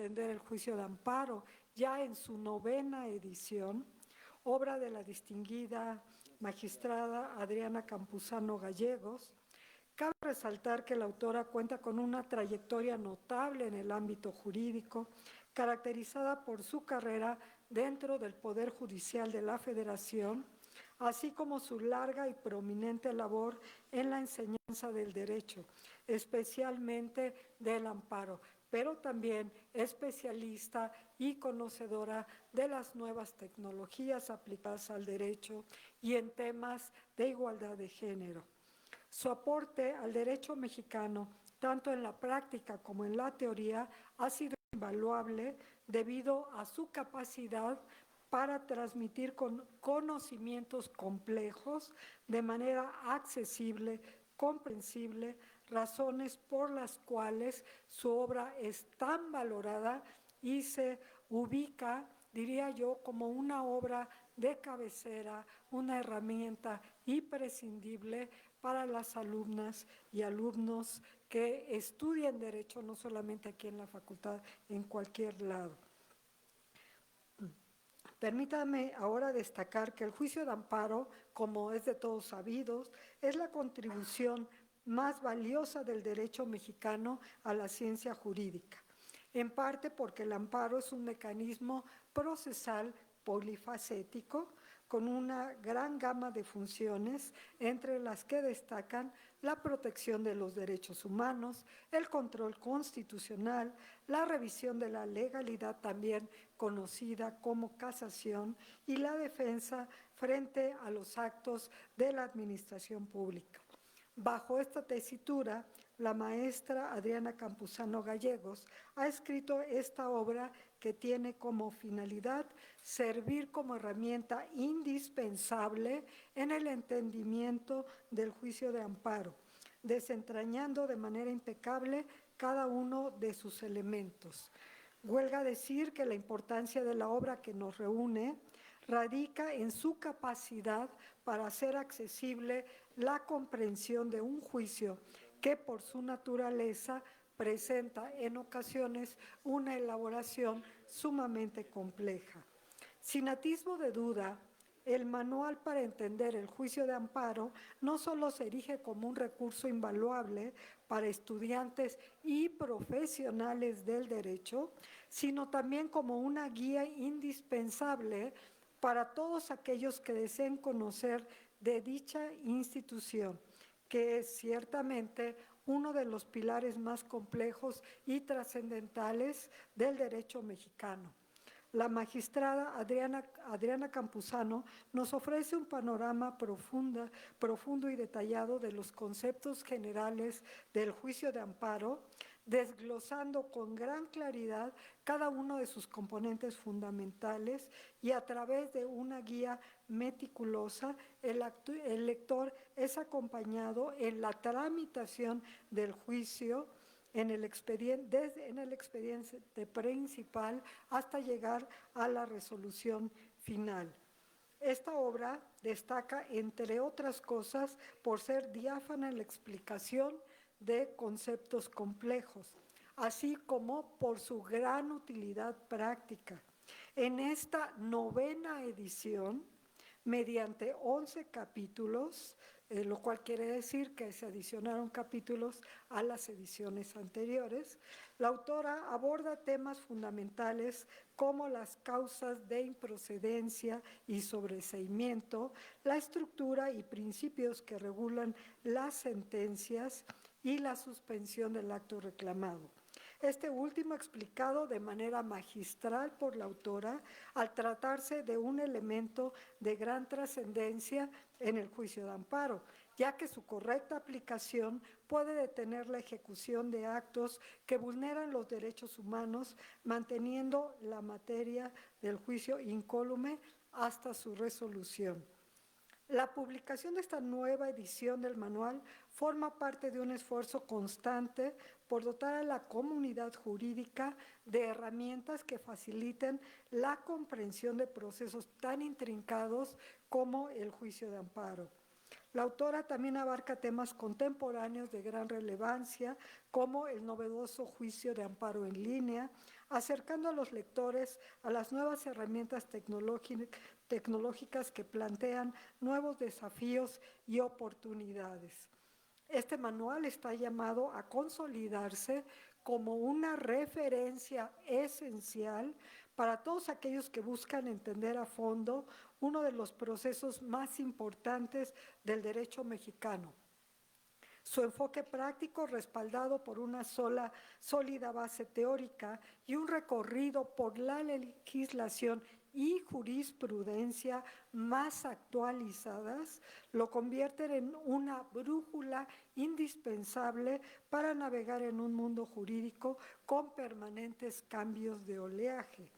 entender el juicio de amparo, ya en su 9ª edición, obra de la distinguida magistrada Adriana Campuzano Gallegos. Cabe resaltar que la autora cuenta con una trayectoria notable en el ámbito jurídico, caracterizada por su carrera dentro del Poder Judicial de la Federación, así como su larga y prominente labor en la enseñanza del derecho, especialmente del amparo, pero también especialista y conocedora de las nuevas tecnologías aplicadas al derecho y en temas de igualdad de género. Su aporte al derecho mexicano, tanto en la práctica como en la teoría, ha sido invaluable debido a su capacidad para transmitir conocimientos complejos de manera accesible, comprensible, razones por las cuales su obra es tan valorada y se ubica, diría yo, como una obra de cabecera, una herramienta imprescindible para las alumnas y alumnos que estudian derecho, no solamente aquí en la facultad, en cualquier lado. Permítame ahora destacar que el juicio de amparo, como es de todos sabidos, es la contribución más valiosa del derecho mexicano a la ciencia jurídica, en parte porque el amparo es un mecanismo procesal polifacético con una gran gama de funciones, entre las que destacan la protección de los derechos humanos, el control constitucional, la revisión de la legalidad, también conocida como casación, y la defensa frente a los actos de la administración pública. Bajo esta tesitura, la maestra Adriana Campuzano Gallegos ha escrito esta obra que tiene como finalidad servir como herramienta indispensable en el entendimiento del juicio de amparo, desentrañando de manera impecable cada uno de sus elementos. Huelga decir que la importancia de la obra que nos reúne radica en su capacidad para hacer accesible la comprensión de un juicio que por su naturaleza presenta en ocasiones una elaboración sumamente compleja. Sin atisbo de duda, el manual para entender el juicio de amparo no solo se erige como un recurso invaluable para estudiantes y profesionales del derecho, sino también como una guía indispensable para todos aquellos que deseen conocer de dicha institución, que es ciertamente uno de los pilares más complejos y trascendentales del derecho mexicano. La magistrada Adriana Campuzano nos ofrece un panorama profundo y detallado de los conceptos generales del juicio de amparo, desglosando con gran claridad cada uno de sus componentes fundamentales, y a través de una guía meticulosa, el lector es acompañado en la tramitación del juicio desde el expediente principal hasta llegar a la resolución final. Esta obra destaca, entre otras cosas, por ser diáfana en la explicación de conceptos complejos, así como por su gran utilidad práctica. En esta 9ª edición, mediante 11 capítulos, lo cual quiere decir que se adicionaron capítulos a las ediciones anteriores, la autora aborda temas fundamentales como las causas de improcedencia y sobreseimiento, la estructura y principios que regulan las sentencias y la suspensión del acto reclamado. Este último explicado de manera magistral por la autora, al tratarse de un elemento de gran trascendencia en el juicio de amparo, ya que su correcta aplicación puede detener la ejecución de actos que vulneran los derechos humanos, manteniendo la materia del juicio incólume hasta su resolución. La publicación de esta nueva edición del manual forma parte de un esfuerzo constante por dotar a la comunidad jurídica de herramientas que faciliten la comprensión de procesos tan intrincados como el juicio de amparo. La autora también abarca temas contemporáneos de gran relevancia, como el novedoso juicio de amparo en línea, acercando a los lectores a las nuevas herramientas tecnológicas que plantean nuevos desafíos y oportunidades. Este manual está llamado a consolidarse como una referencia esencial para todos aquellos que buscan entender a fondo uno de los procesos más importantes del derecho mexicano. Su enfoque práctico, respaldado por una sólida base teórica y un recorrido por la legislación y jurisprudencia más actualizadas, lo convierten en una brújula indispensable para navegar en un mundo jurídico con permanentes cambios de oleaje.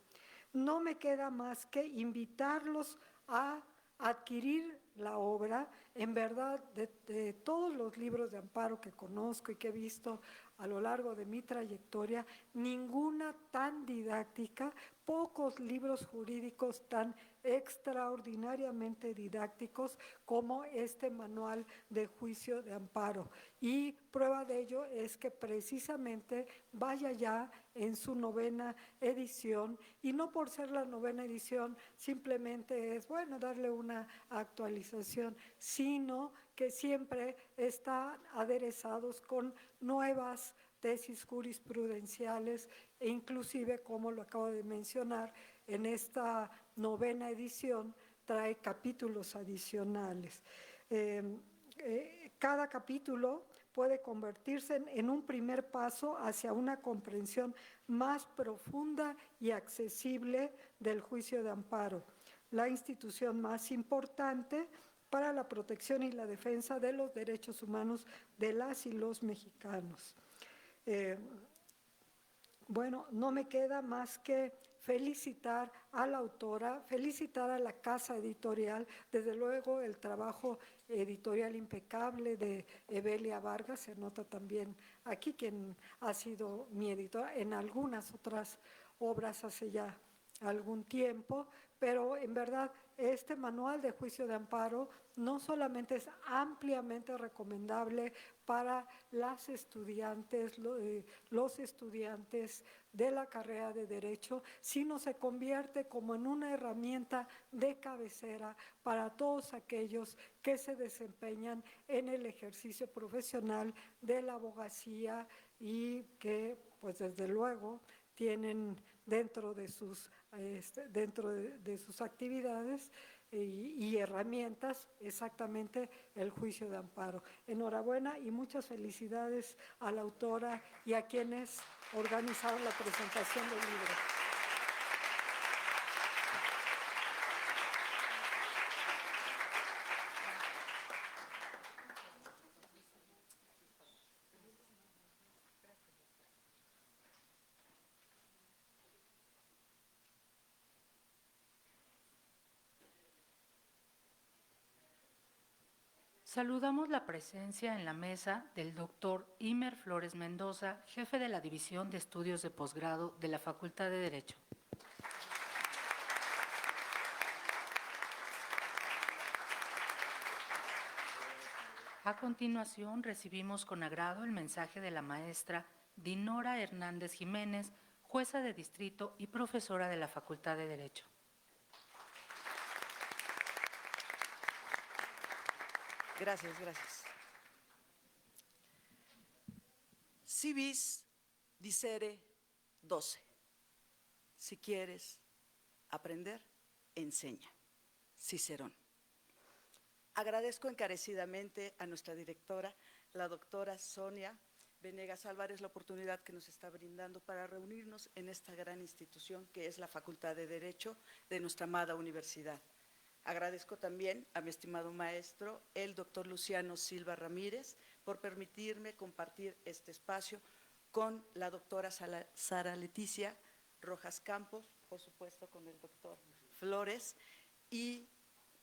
No me queda más que invitarlos a adquirir la obra. En verdad, de todos los libros de amparo que conozco y que he visto a lo largo de mi trayectoria, ninguna tan didáctica, pocos libros jurídicos tan extraordinariamente didácticos como este manual de juicio de amparo. Y prueba de ello es que precisamente vaya ya en su 9ª edición, y no por ser la 9ª edición simplemente es, bueno, darle una actualización, sino que siempre están aderezados con nuevas tesis jurisprudenciales e inclusive, como lo acabo de mencionar, en esta 9ª edición trae capítulos adicionales. Cada capítulo puede convertirse en un primer paso hacia una comprensión más profunda y accesible del juicio de amparo, la institución más importante para la protección y la defensa de los derechos humanos de las y los mexicanos. Bueno, no me queda más que felicitar a la autora, felicitar a la casa editorial, desde luego el trabajo editorial impecable de Evelia Vargas, se nota también aquí, quien ha sido mi editora en algunas otras obras hace ya algún tiempo, pero en verdad este manual de juicio de amparo no solamente es ampliamente recomendable para las estudiantes, los estudiantes de la carrera de Derecho, sino se convierte como en una herramienta de cabecera para todos aquellos que se desempeñan en el ejercicio profesional de la abogacía y que, pues desde luego, tienen dentro de sus actividades y herramientas exactamente el juicio de amparo. Enhorabuena y muchas felicidades a la autora y a quienes organizaron la presentación del libro. Saludamos la presencia en la mesa del doctor Imer Flores Mendoza, jefe de la División de Estudios de Posgrado de la Facultad de Derecho. A continuación, recibimos con agrado el mensaje de la maestra Dinora Hernández Jiménez, jueza de distrito y profesora de la Facultad de Derecho. Gracias, gracias. Si vis, dicere, 12. Si quieres aprender, enseña. Cicerón. Agradezco encarecidamente a nuestra directora, la doctora Sonia Venegas Álvarez, la oportunidad que nos está brindando para reunirnos en esta gran institución que es la Facultad de Derecho de nuestra amada universidad. Agradezco también a mi estimado maestro, el doctor Luciano Silva Ramírez, por permitirme compartir este espacio con la doctora Sara Leticia Rojas Campos, por supuesto con el doctor Flores y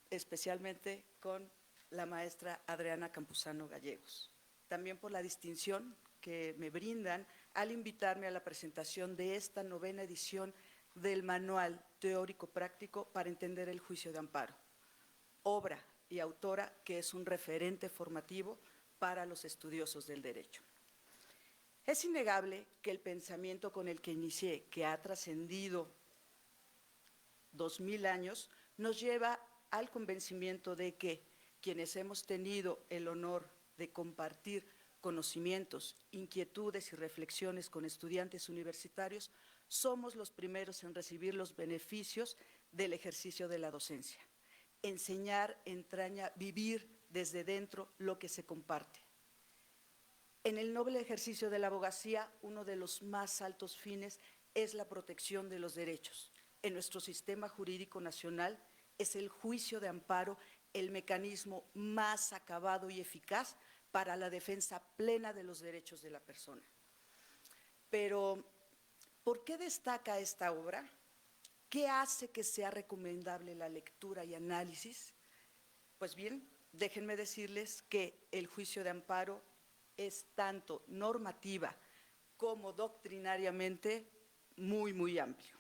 especialmente con la maestra Adriana Campuzano Gallegos. También por la distinción que me brindan al invitarme a la presentación de esta 9ª edición del Manual Teórico Práctico para entender el juicio de amparo, obra y autora que es un referente formativo para los estudiosos del derecho. Es innegable que el pensamiento con el que inicié, que ha trascendido 2000 años, nos lleva al convencimiento de que quienes hemos tenido el honor de compartir conocimientos, inquietudes y reflexiones con estudiantes universitarios, somos los primeros en recibir los beneficios del ejercicio de la docencia. Enseñar entraña vivir desde dentro lo que se comparte. En el noble ejercicio de la abogacía, uno de los más altos fines es la protección de los derechos. En nuestro sistema jurídico nacional es el juicio de amparo el mecanismo más acabado y eficaz para la defensa plena de los derechos de la persona. Pero, ¿por qué destaca esta obra? ¿Qué hace que sea recomendable la lectura y análisis? Pues bien, déjenme decirles que el juicio de amparo es tanto normativa como doctrinariamente muy amplio.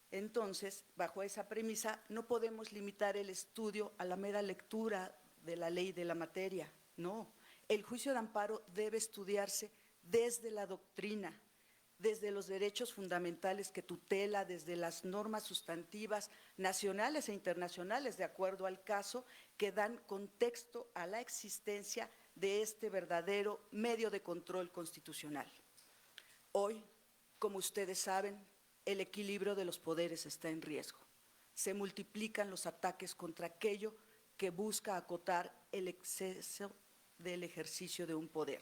Entonces, bajo esa premisa, no podemos limitar el estudio a la mera lectura de la ley de la materia, no. El juicio de amparo debe estudiarse desde la doctrina, desde los derechos fundamentales que tutela, desde las normas sustantivas nacionales e internacionales, de acuerdo al caso, que dan contexto a la existencia de este verdadero medio de control constitucional. Hoy, como ustedes saben, el equilibrio de los poderes está en riesgo. Se multiplican los ataques contra aquello que busca acotar el exceso del ejercicio de un poder.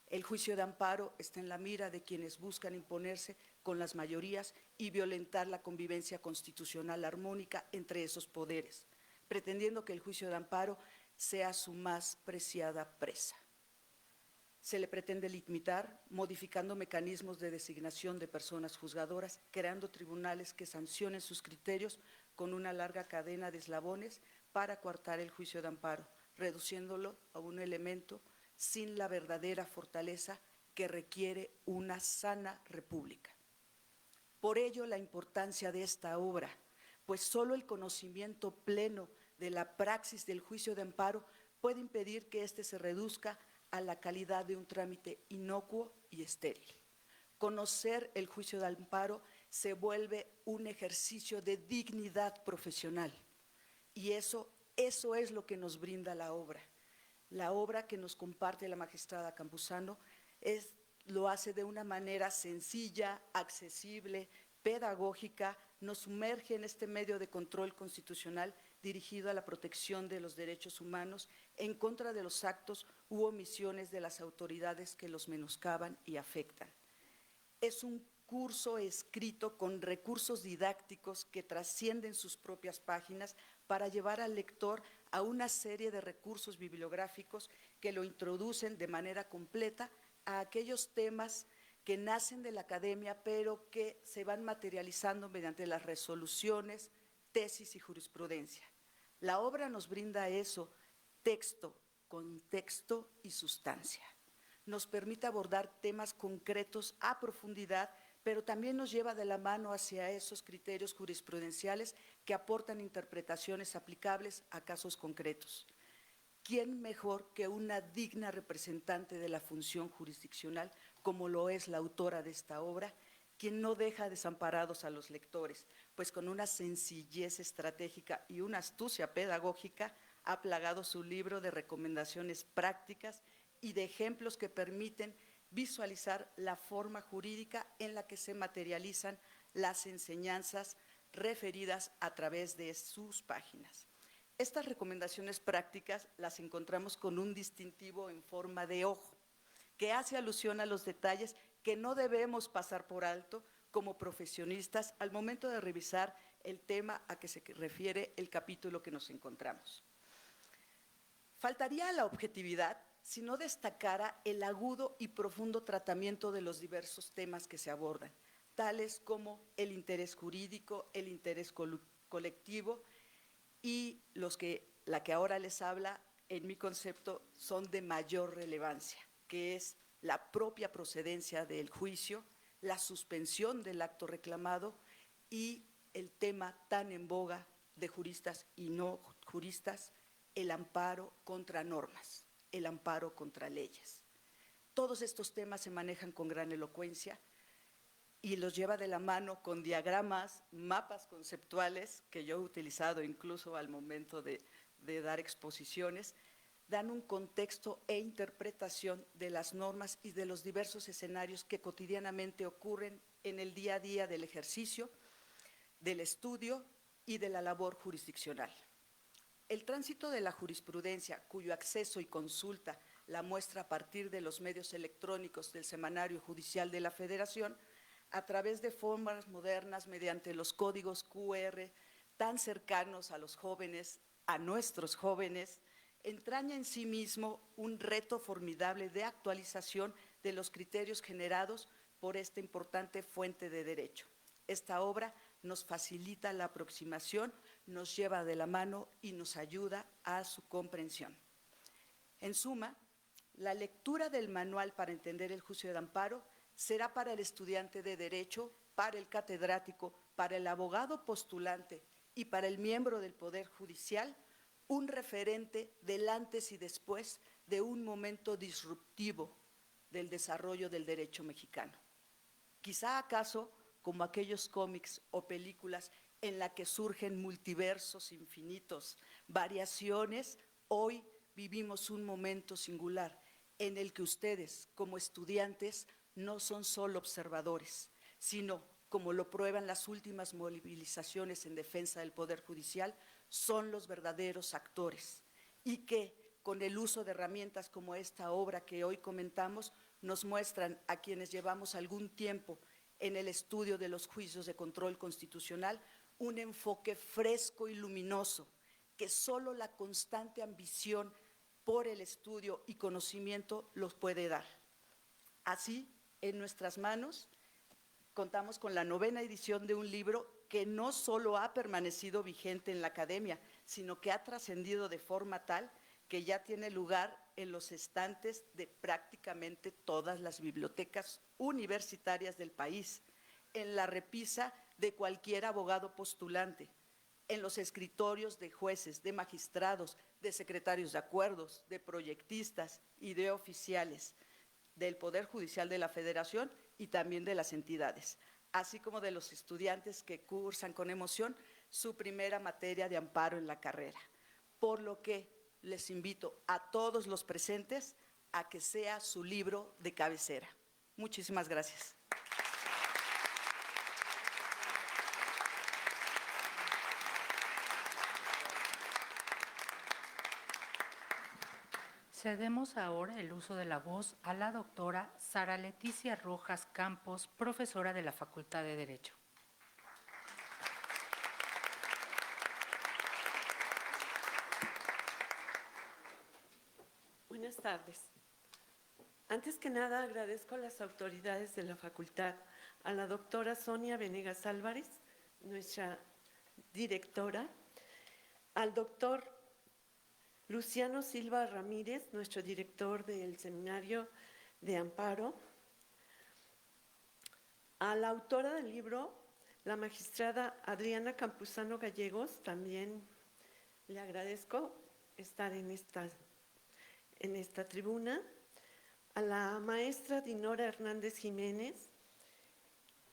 El juicio de amparo está en la mira de quienes buscan imponerse con las mayorías y violentar la convivencia constitucional armónica entre esos poderes, pretendiendo que el juicio de amparo sea su más preciada presa. Se le pretende limitar, modificando mecanismos de designación de personas juzgadoras, creando tribunales que sancionen sus criterios con una larga cadena de eslabones para coartar el juicio de amparo, reduciéndolo a un elemento sin la verdadera fortaleza que requiere una sana república. Por ello, la importancia de esta obra, pues solo el conocimiento pleno de la praxis del juicio de amparo puede impedir que éste se reduzca a la calidad de un trámite inocuo y estéril. Conocer el juicio de amparo se vuelve un ejercicio de dignidad profesional y eso es lo que nos brinda la obra. La obra que nos comparte la magistrada Campuzano lo hace de una manera sencilla, accesible, pedagógica, nos sumerge en este medio de control constitucional dirigido a la protección de los derechos humanos en contra de los actos u omisiones de las autoridades que los menoscaban y afectan. Es un curso escrito con recursos didácticos que trascienden sus propias páginas para llevar al lector a una serie de recursos bibliográficos que lo introducen de manera completa a aquellos temas que nacen de la academia, pero que se van materializando mediante las resoluciones, tesis y jurisprudencia. La obra nos brinda eso, texto, contexto y sustancia. Nos permite abordar temas concretos a profundidad, pero también nos lleva de la mano hacia esos criterios jurisprudenciales que aportan interpretaciones aplicables a casos concretos. ¿Quién mejor que una digna representante de la función jurisdiccional, como lo es la autora de esta obra, quien no deja desamparados a los lectores, pues con una sencillez estratégica y una astucia pedagógica ha plagado su libro de recomendaciones prácticas y de ejemplos que permiten visualizar la forma jurídica en la que se materializan las enseñanzas referidas a través de sus páginas. Estas recomendaciones prácticas las encontramos con un distintivo en forma de ojo, que hace alusión a los detalles que no debemos pasar por alto como profesionistas al momento de revisar el tema a que se refiere el capítulo que nos encontramos. Faltaría a la objetividad si no destacara el agudo y profundo tratamiento de los diversos temas que se abordan, tales como el interés jurídico, el interés colectivo y la que ahora les habla, en mi concepto, son de mayor relevancia, que es la propia procedencia del juicio, la suspensión del acto reclamado y el tema tan en boga de juristas y no juristas, el amparo contra normas, el amparo contra leyes. Todos estos temas se manejan con gran elocuencia y los lleva de la mano con diagramas, mapas conceptuales que yo he utilizado incluso al momento de dar exposiciones, dan un contexto e interpretación de las normas y de los diversos escenarios que cotidianamente ocurren en el día a día del ejercicio, del estudio y de la labor jurisdiccional. El tránsito de la jurisprudencia, cuyo acceso y consulta la muestra a partir de los medios electrónicos del Semanario Judicial de la Federación, a través de formas modernas mediante los códigos QR tan cercanos a los jóvenes, a nuestros jóvenes, entraña en sí mismo un reto formidable de actualización de los criterios generados por esta importante fuente de derecho. Esta obra nos facilita la aproximación, nos lleva de la mano y nos ayuda a su comprensión. En suma, la lectura del manual para entender el juicio de amparo será para el estudiante de Derecho, para el catedrático, para el abogado postulante y para el miembro del Poder Judicial un referente del antes y después de un momento disruptivo del desarrollo del derecho mexicano. Quizá acaso como aquellos cómics o películas en la que surgen multiversos infinitos, variaciones, hoy vivimos un momento singular en el que ustedes, como estudiantes, no son solo observadores, sino, como lo prueban las últimas movilizaciones en defensa del Poder Judicial, son los verdaderos actores y que, con el uso de herramientas como esta obra que hoy comentamos, nos muestran a quienes llevamos algún tiempo en el estudio de los juicios de control constitucional un enfoque fresco y luminoso que solo la constante ambición por el estudio y conocimiento los puede dar. Así, en nuestras manos, contamos con la 9ª edición de un libro que no solo ha permanecido vigente en la academia, sino que ha trascendido de forma tal que ya tiene lugar en los estantes de prácticamente todas las bibliotecas universitarias del país, en la repisa de cualquier abogado postulante, en los escritorios de jueces, de magistrados, de secretarios de acuerdos, de proyectistas y de oficiales del Poder Judicial de la Federación y también de las entidades, así como de los estudiantes que cursan con emoción su primera materia de amparo en la carrera. Por lo que les invito a todos los presentes a que sea su libro de cabecera. Muchísimas gracias. Cedemos ahora el uso de la voz a la doctora Sara Leticia Rojas Campos, profesora de la Facultad de Derecho. Buenas tardes. Antes que nada, agradezco a las autoridades de la facultad, a la doctora Sonia Venegas Álvarez, nuestra directora, al doctor Luciano Silva Ramírez, nuestro director del Seminario de Amparo, a la autora del libro, la magistrada Adriana Campuzano Gallegos, también le agradezco estar en esta tribuna, a la maestra Dinora Hernández Jiménez,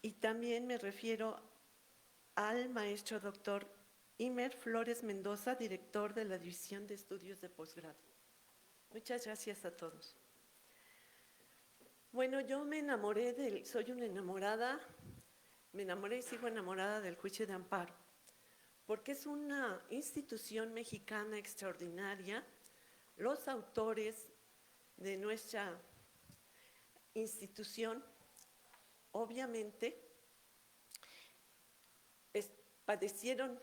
y también me refiero al maestro doctor Imer Flores Mendoza, director de la División de Estudios de Posgrado. Muchas gracias a todos. Bueno, yo soy una enamorada, me enamoré y sigo enamorada del juicio de amparo, porque es una institución mexicana extraordinaria. Los autores de nuestra institución, obviamente, padecieron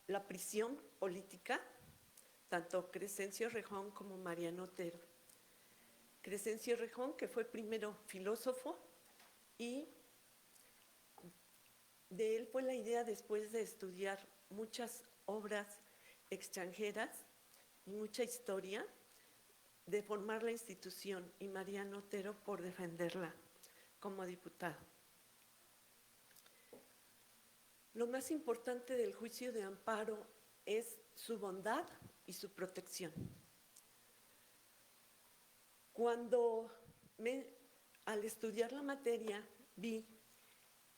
la prisión política, tanto Crescencio Rejón como Mariano Otero. Crescencio Rejón, que fue primero filósofo, y de él fue la idea, después de estudiar muchas obras extranjeras y mucha historia, de formar la institución, y Mariano Otero por defenderla como diputado. Lo más importante del juicio de amparo es su bondad y su protección. Cuando al estudiar la materia vi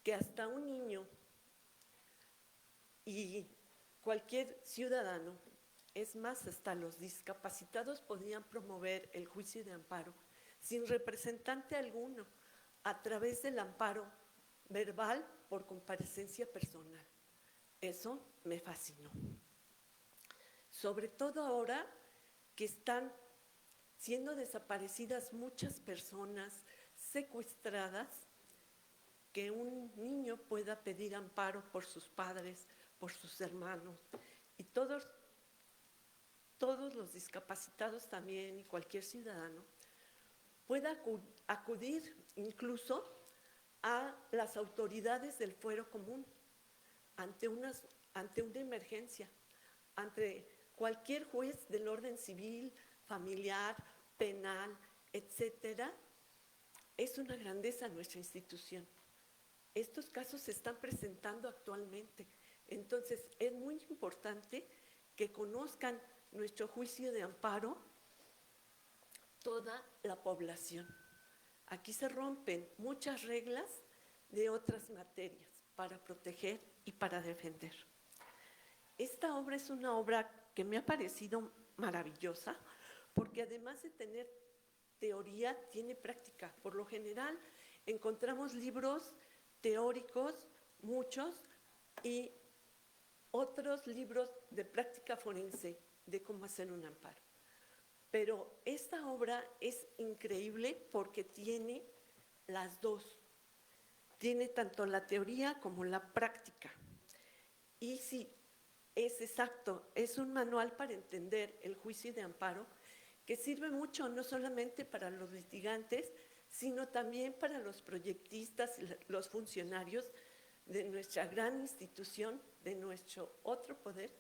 que hasta un niño y cualquier ciudadano, es más, hasta los discapacitados podían promover el juicio de amparo sin representante alguno, a través del amparo verbal por comparecencia personal. Eso me fascinó. Sobre todo ahora que están siendo desaparecidas muchas personas, secuestradas, que un niño pueda pedir amparo por sus padres, por sus hermanos, y todos los discapacitados también, y cualquier ciudadano, pueda acudir incluso a las autoridades del fuero común ante una emergencia, ante cualquier juez del orden civil, familiar, penal, etcétera. Es una grandeza nuestra institución. Estos casos se están presentando actualmente. Entonces, es muy importante que conozcan nuestro juicio de amparo toda la población. Aquí se rompen muchas reglas de otras materias para proteger y para defender. Esta obra es una obra que me ha parecido maravillosa porque además de tener teoría, tiene práctica. Por lo general, encontramos libros teóricos, muchos, y otros libros de práctica forense de cómo hacer un amparo. Pero esta obra es increíble porque tiene las dos. Tiene tanto la teoría como la práctica. Y sí, es exacto, es un manual para entender el juicio de amparo que sirve mucho no solamente para los litigantes, sino también para los proyectistas y los funcionarios de nuestra gran institución, de nuestro otro poder,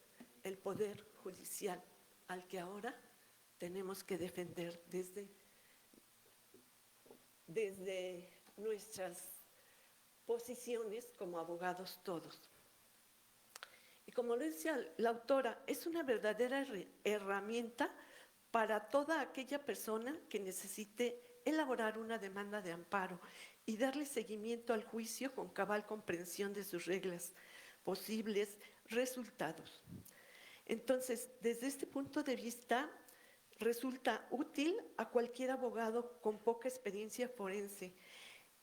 el Poder Judicial, al que ahora tenemos que defender desde nuestras posiciones como abogados todos. Y como lo decía la autora, es una verdadera herramienta para toda aquella persona que necesite elaborar una demanda de amparo y darle seguimiento al juicio con cabal comprensión de sus reglas, posibles resultados. Entonces, desde este punto de vista, resulta útil a cualquier abogado con poca experiencia forense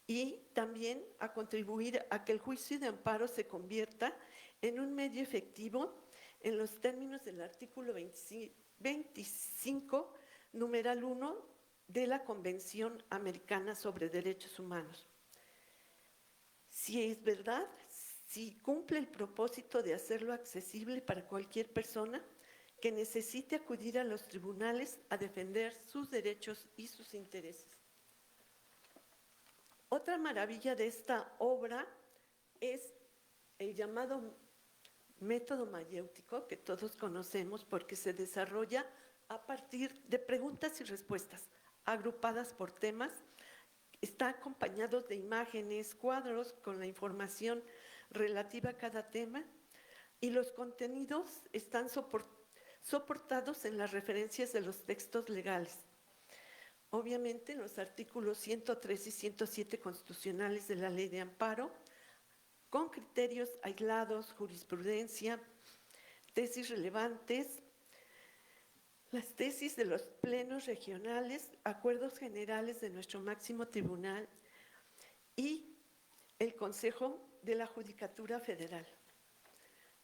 y también a contribuir a que el juicio de amparo se convierta en un medio efectivo en los términos del artículo 25, numeral 1 de la Convención Americana sobre Derechos Humanos. Si es verdad, si cumple el propósito de hacerlo accesible para cualquier persona que necesite acudir a los tribunales a defender sus derechos y sus intereses. Otra maravilla de esta obra es el llamado método mayéutico, que todos conocemos porque se desarrolla a partir de preguntas y respuestas agrupadas por temas. Está acompañado de imágenes, cuadros con la información relativa a cada tema y los contenidos están soportados en las referencias de los textos legales. Obviamente, en los artículos 103 y 107 constitucionales de la Ley de Amparo, con criterios aislados, jurisprudencia, tesis relevantes, las tesis de los plenos regionales, acuerdos generales de nuestro máximo tribunal y el Consejo de la Judicatura Federal.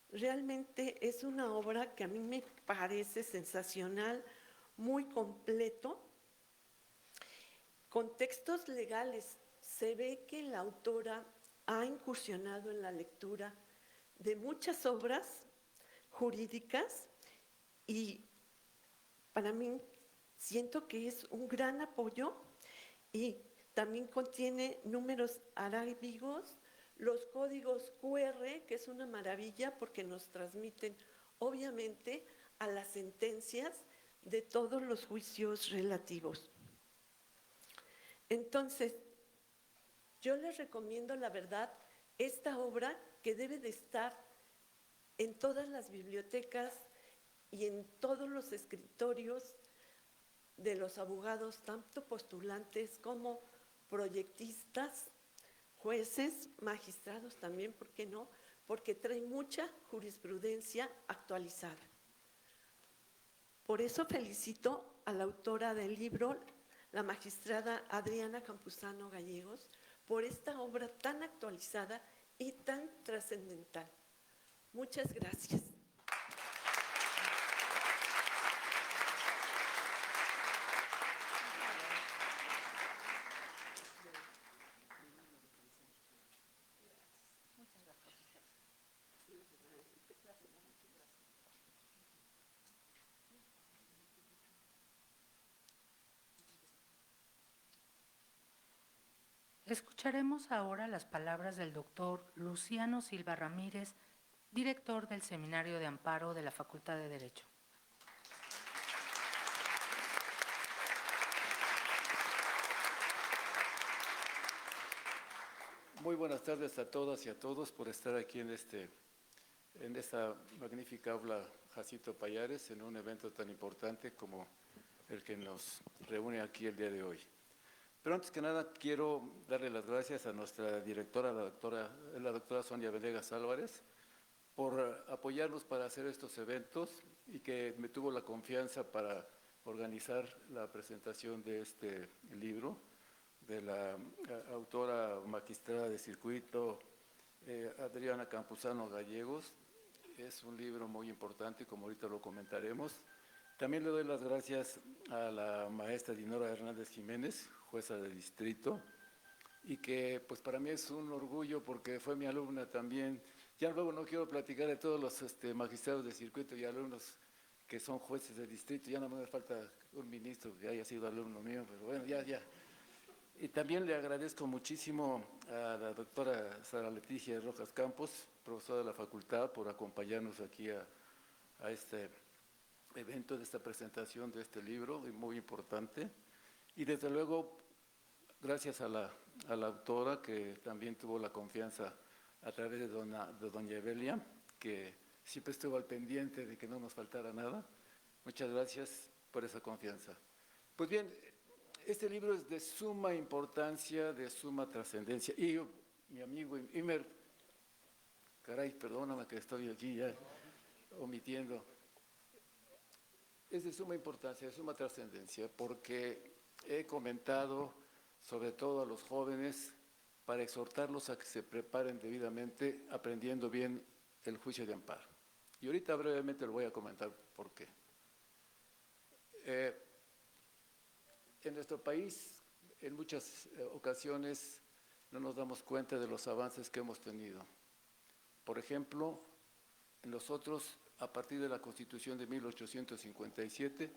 Realmente es una obra que a mí me parece sensacional, muy completo. Con textos legales se ve que la autora ha incursionado en la lectura de muchas obras jurídicas y para mí siento que es un gran apoyo y también contiene números arábigos, los códigos QR, que es una maravilla porque nos transmiten obviamente a las sentencias de todos los juicios relativos. Entonces, yo les recomiendo, la verdad, esta obra que debe de estar en todas las bibliotecas y en todos los escritorios de los abogados, tanto postulantes como proyectistas, jueces, magistrados también, ¿por qué no? Porque trae mucha jurisprudencia actualizada. Por eso felicito a la autora del libro, la magistrada Adriana Campuzano Gallegos, por esta obra tan actualizada y tan trascendental. Muchas gracias. Escucharemos ahora las palabras del doctor Luciano Silva Ramírez, director del Seminario de Amparo de la Facultad de Derecho. Muy buenas tardes a todas y a todos por estar aquí en esta magnífica aula Jacinto Pallares, en un evento tan importante como el que nos reúne aquí el día de hoy. Pero antes que nada quiero darle las gracias a nuestra directora, la doctora Sonia Venegas Álvarez, por apoyarnos para hacer estos eventos y que me tuvo la confianza para organizar la presentación de este libro de la autora magistrada de circuito Adriana Campuzano Gallegos. Es un libro muy importante, como ahorita lo comentaremos. También le doy las gracias a la maestra Dinora Hernández Jiménez, jueza de distrito, y que pues para mí es un orgullo porque fue mi alumna también. Ya luego no quiero platicar de todos los magistrados de circuito y alumnos que son jueces de distrito, ya no me falta un ministro que haya sido alumno mío, pero bueno, ya. Y también le agradezco muchísimo a la doctora Sara Leticia Rojas Campos, profesora de la facultad, por acompañarnos aquí a este evento, de esta presentación de este libro, muy importante. Y desde luego, gracias a la autora, que también tuvo la confianza a través de doña Evelia, que siempre estuvo al pendiente de que no nos faltara nada. Muchas gracias por esa confianza. Pues bien, este libro es de suma importancia, de suma trascendencia. Y yo, mi amigo Imer, caray, perdóname que estoy aquí ya omitiendo. Es de suma importancia, de suma trascendencia, porque he comentado, sobre todo a los jóvenes, para exhortarlos a que se preparen debidamente, aprendiendo bien el juicio de amparo. Y ahorita brevemente lo voy a comentar por qué. En nuestro país, en muchas ocasiones, no nos damos cuenta de los avances que hemos tenido. Por ejemplo, nosotros, a partir de la Constitución de 1857,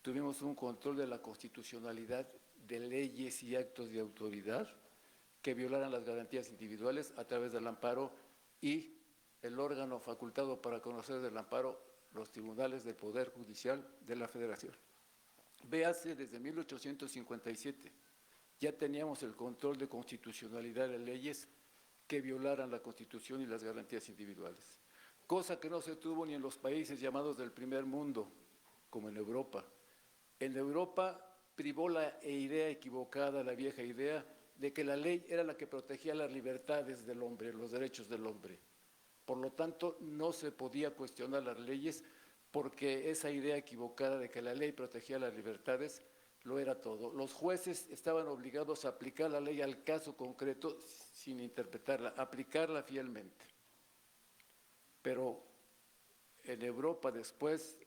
tuvimos un control de la constitucionalidad de leyes y actos de autoridad que violaran las garantías individuales a través del amparo y el órgano facultado para conocer del amparo, los tribunales del Poder Judicial de la Federación. Véase, desde 1857 ya teníamos el control de constitucionalidad de leyes que violaran la Constitución y las garantías individuales, cosa que no se tuvo ni en los países llamados del primer mundo, como en Europa. En Europa privó la idea equivocada, la vieja idea, de que la ley era la que protegía las libertades del hombre, los derechos del hombre. Por lo tanto, no se podía cuestionar las leyes porque esa idea equivocada de que la ley protegía las libertades lo era todo. Los jueces estaban obligados a aplicar la ley al caso concreto sin interpretarla, aplicarla fielmente. Pero en Europa, después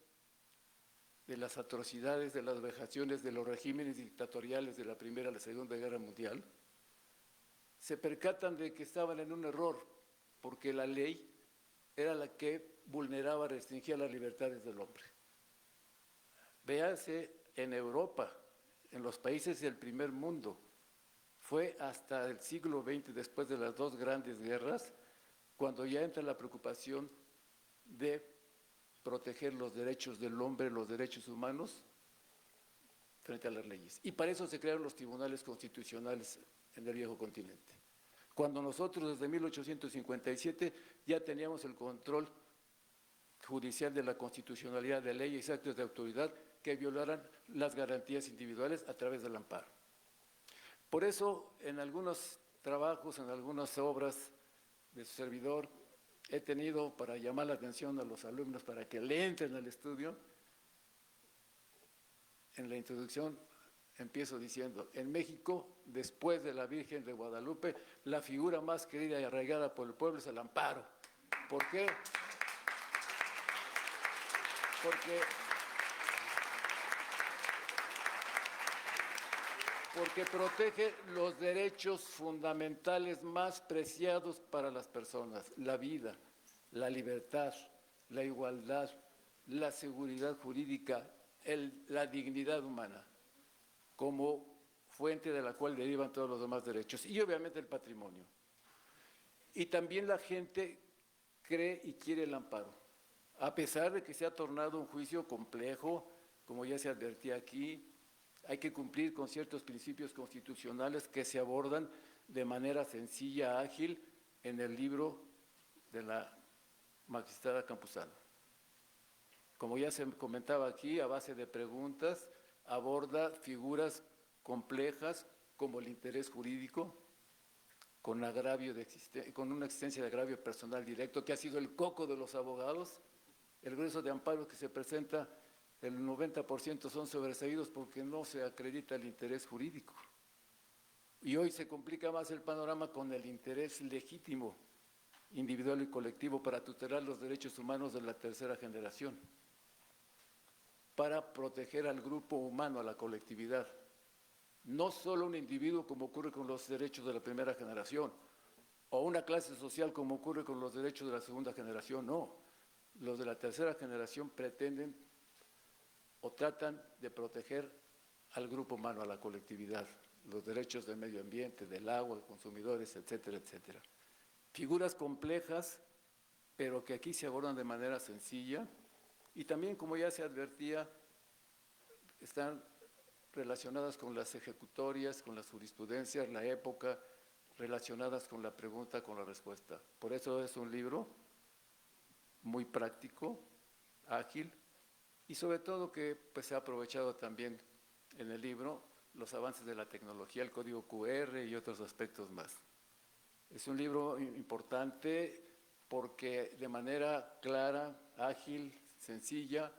de las atrocidades, de las vejaciones, de los regímenes dictatoriales de la Primera y la Segunda Guerra Mundial, se percatan de que estaban en un error, porque la ley era la que vulneraba, restringía las libertades del hombre. Véase en Europa, en los países del primer mundo, fue hasta el siglo XX, después de las dos grandes guerras, cuando ya entra la preocupación de proteger los derechos del hombre, los derechos humanos, frente a las leyes. Y para eso se crearon los tribunales constitucionales en el viejo continente. Cuando nosotros desde 1857 ya teníamos el control judicial de la constitucionalidad de leyes y actos de autoridad que violaran las garantías individuales a través del amparo. Por eso, en algunos trabajos, en algunas obras de su servidor, he tenido, para llamar la atención a los alumnos para que le entren al estudio, en la introducción empiezo diciendo: en México, después de la Virgen de Guadalupe, la figura más querida y arraigada por el pueblo es el amparo. ¿Por qué? Porque protege los derechos fundamentales más preciados para las personas: la vida, la libertad, la igualdad, la seguridad jurídica, la dignidad humana, como fuente de la cual derivan todos los demás derechos, y obviamente el patrimonio. Y también la gente cree y quiere el amparo, a pesar de que se ha tornado un juicio complejo, como ya se advertía aquí. Hay que cumplir con ciertos principios constitucionales que se abordan de manera sencilla, ágil, en el libro de la magistrada Campuzano. Como ya se comentaba aquí, a base de preguntas, aborda figuras complejas como el interés jurídico, con una existencia de agravio personal directo, que ha sido el coco de los abogados. El grueso de amparos que se presenta, el 90% son sobreseídos porque no se acredita el interés jurídico. Y hoy se complica más el panorama con el interés legítimo, individual y colectivo, para tutelar los derechos humanos de la tercera generación, para proteger al grupo humano, a la colectividad. No solo un individuo, como ocurre con los derechos de la primera generación, o una clase social, como ocurre con los derechos de la segunda generación, no. Los de la tercera generación pretenden o tratan de proteger al grupo humano, a la colectividad, los derechos del medio ambiente, del agua, de consumidores, etcétera, etcétera. Figuras complejas, pero que aquí se abordan de manera sencilla, y también, como ya se advertía, están relacionadas con las ejecutorias, con las jurisprudencias, la época, relacionadas con la pregunta, con la respuesta. Por eso es un libro muy práctico, ágil, y sobre todo que pues, se ha aprovechado también en el libro los avances de la tecnología, el código QR y otros aspectos más. Es un libro importante porque de manera clara, ágil, sencilla,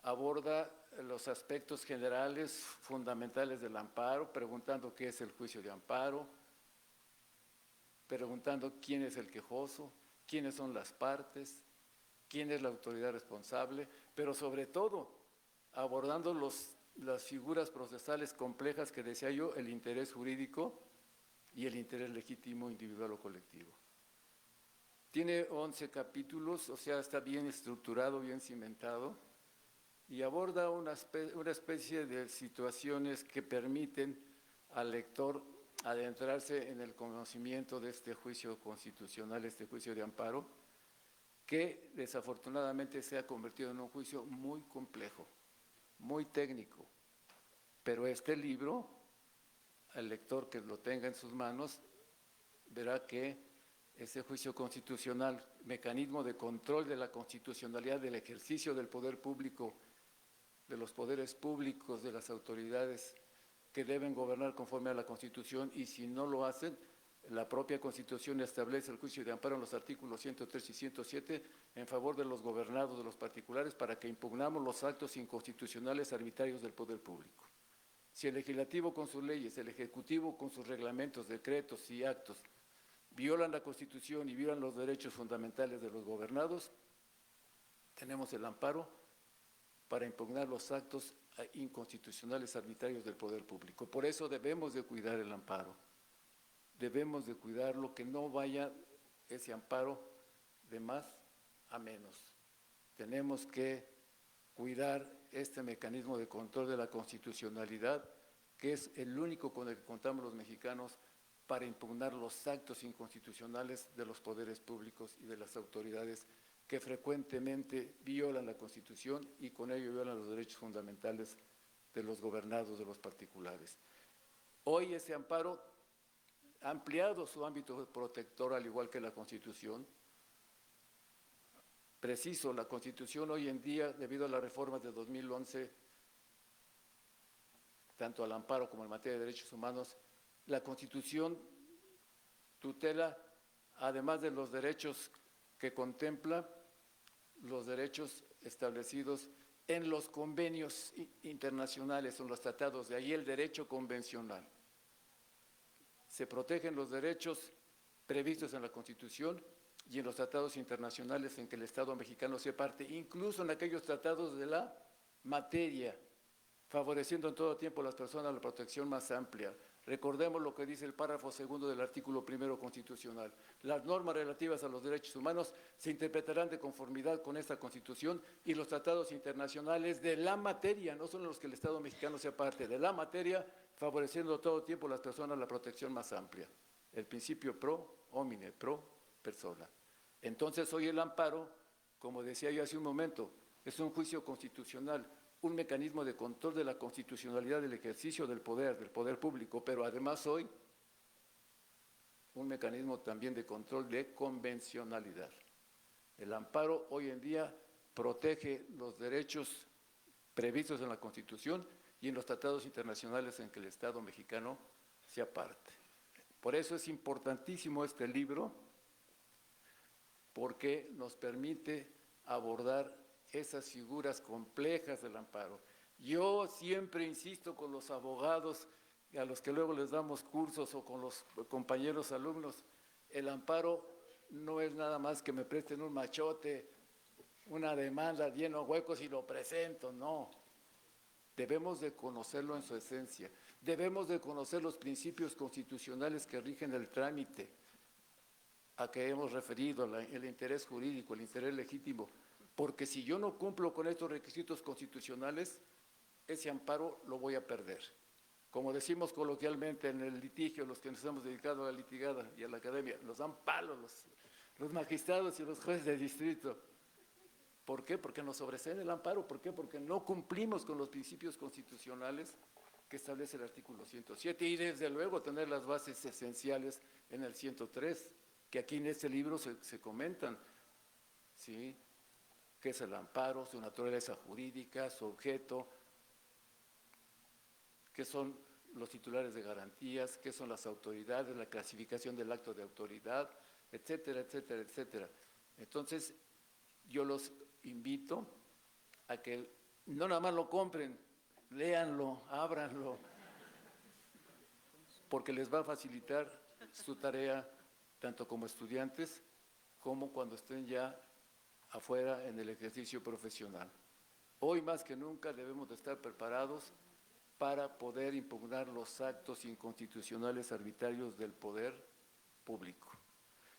aborda los aspectos generales, fundamentales del amparo, preguntando qué es el juicio de amparo, preguntando quién es el quejoso, quiénes son las partes, quién es la autoridad responsable, pero sobre todo abordando las figuras procesales complejas que decía yo, el interés jurídico y el interés legítimo individual o colectivo. Tiene 11 capítulos, o sea, está bien estructurado, bien cimentado, y aborda una especie de situaciones que permiten al lector adentrarse en el conocimiento de este juicio constitucional, este juicio de amparo, que desafortunadamente se ha convertido en un juicio muy complejo, muy técnico. Pero este libro, al lector que lo tenga en sus manos, verá que ese juicio constitucional, mecanismo de control de la constitucionalidad del ejercicio del poder público, de los poderes públicos, de las autoridades que deben gobernar conforme a la Constitución, y si no lo hacen, la propia Constitución establece el juicio de amparo en los artículos 103 y 107 en favor de los gobernados, de los particulares, para que impugnamos los actos inconstitucionales arbitrarios del poder público. Si el legislativo con sus leyes, el ejecutivo con sus reglamentos, decretos y actos violan la Constitución y violan los derechos fundamentales de los gobernados, tenemos el amparo para impugnar los actos inconstitucionales arbitrarios del poder público. Por eso debemos de cuidar el amparo. Debemos de cuidarlo, que no vaya ese amparo de más a menos. Tenemos que cuidar este mecanismo de control de la constitucionalidad, que es el único con el que contamos los mexicanos para impugnar los actos inconstitucionales de los poderes públicos y de las autoridades que frecuentemente violan la Constitución y con ello violan los derechos fundamentales de los gobernados, de los particulares. Hoy ese amparo ha ampliado su ámbito protector, al igual que la Constitución. Preciso, la Constitución hoy en día, debido a las reformas de 2011, tanto al amparo como en materia de derechos humanos, la Constitución tutela, además de los derechos que contempla, los derechos establecidos en los convenios internacionales, en los tratados, de ahí el derecho convencional. Se protegen los derechos previstos en la Constitución y en los tratados internacionales en que el Estado mexicano sea parte, incluso en aquellos tratados de la materia, favoreciendo en todo tiempo a las personas la protección más amplia. Recordemos lo que dice el párrafo segundo del artículo 1 constitucional. Las normas relativas a los derechos humanos se interpretarán de conformidad con esta Constitución y los tratados internacionales de la materia, no son los que el Estado mexicano sea parte, de la materia, favoreciendo en todo tiempo a las personas la protección más amplia. El principio pro homine, pro persona. Entonces, hoy el amparo, como decía yo hace un momento, es un juicio constitucional, un mecanismo de control de la constitucionalidad del ejercicio del poder público, pero además hoy un mecanismo también de control de convencionalidad. El amparo hoy en día protege los derechos previstos en la Constitución y en los tratados internacionales en que el Estado mexicano sea parte. Por eso es importantísimo este libro, porque nos permite abordar esas figuras complejas del amparo. Yo siempre insisto con los abogados a los que luego les damos cursos o con los compañeros alumnos, el amparo no es nada más que me presten un machote, una demanda lleno de huecos y lo presento, no. Debemos de conocerlo en su esencia, debemos de conocer los principios constitucionales que rigen el trámite a que hemos referido, el interés jurídico, el interés legítimo, porque si yo no cumplo con estos requisitos constitucionales, ese amparo lo voy a perder. Como decimos coloquialmente en el litigio, los que nos hemos dedicado a la litigada y a la academia, nos dan palos los magistrados y los jueces de distrito. ¿Por qué? Porque nos sobreseen el amparo. ¿Por qué? Porque no cumplimos con los principios constitucionales que establece el artículo 107 y desde luego tener las bases esenciales en el 103, que aquí en este libro se comentan, ¿sí? ¿Qué es el amparo? Su naturaleza jurídica, su objeto, qué son los titulares de garantías, qué son las autoridades, la clasificación del acto de autoridad, etcétera, etcétera, etcétera. Entonces, yo los invito a que no nada más lo compren, léanlo, ábranlo, porque les va a facilitar su tarea tanto como estudiantes como cuando estén ya afuera en el ejercicio profesional. Hoy más que nunca debemos de estar preparados para poder impugnar los actos inconstitucionales arbitrarios del poder público.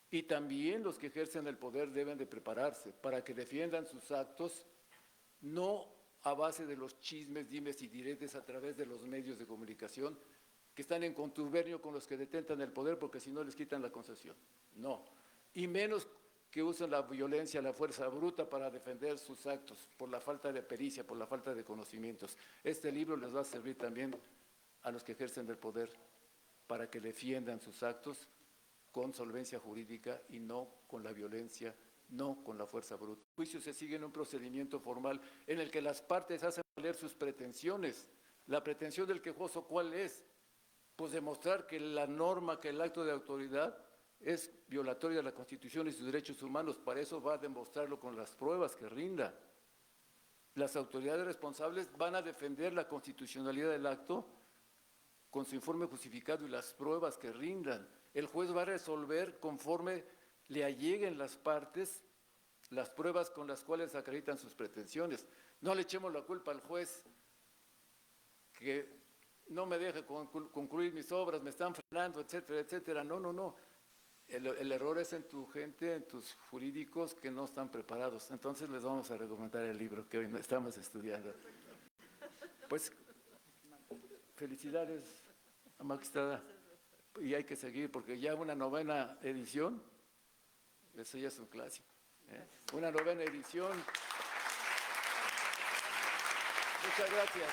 Y también los que ejercen el poder deben de prepararse para que defiendan sus actos, no a base de los chismes, dimes y diretes a través de los medios de comunicación que están en contubernio con los que detentan el poder porque si no les quitan la concesión. No. Y menos que usan la violencia, la fuerza bruta para defender sus actos por la falta de pericia, por la falta de conocimientos. Este libro les va a servir también a los que ejercen el poder para que defiendan sus actos con solvencia jurídica y no con la violencia, no con la fuerza bruta. El juicio se sigue en un procedimiento formal en el que las partes hacen valer sus pretensiones. La pretensión del quejoso, ¿cuál es? Pues demostrar que la norma, que el acto de autoridad es violatoria de la Constitución y sus derechos humanos. Para eso va a demostrarlo con las pruebas que rinda. Las autoridades responsables van a defender la constitucionalidad del acto con su informe justificado y las pruebas que rindan. El juez va a resolver conforme le alleguen las partes las pruebas con las cuales acreditan sus pretensiones. No le echemos la culpa al juez que no me deja concluir mis obras, me están frenando, etcétera, etcétera. No, no, no. El error es en tu gente, en tus jurídicos que no están preparados. Entonces les vamos a recomendar el libro que hoy estamos estudiando. Pues, felicidades, magistrada. Y hay que seguir porque ya una 9ª edición, eso ya es un clásico. Una 9ª edición. Muchas gracias.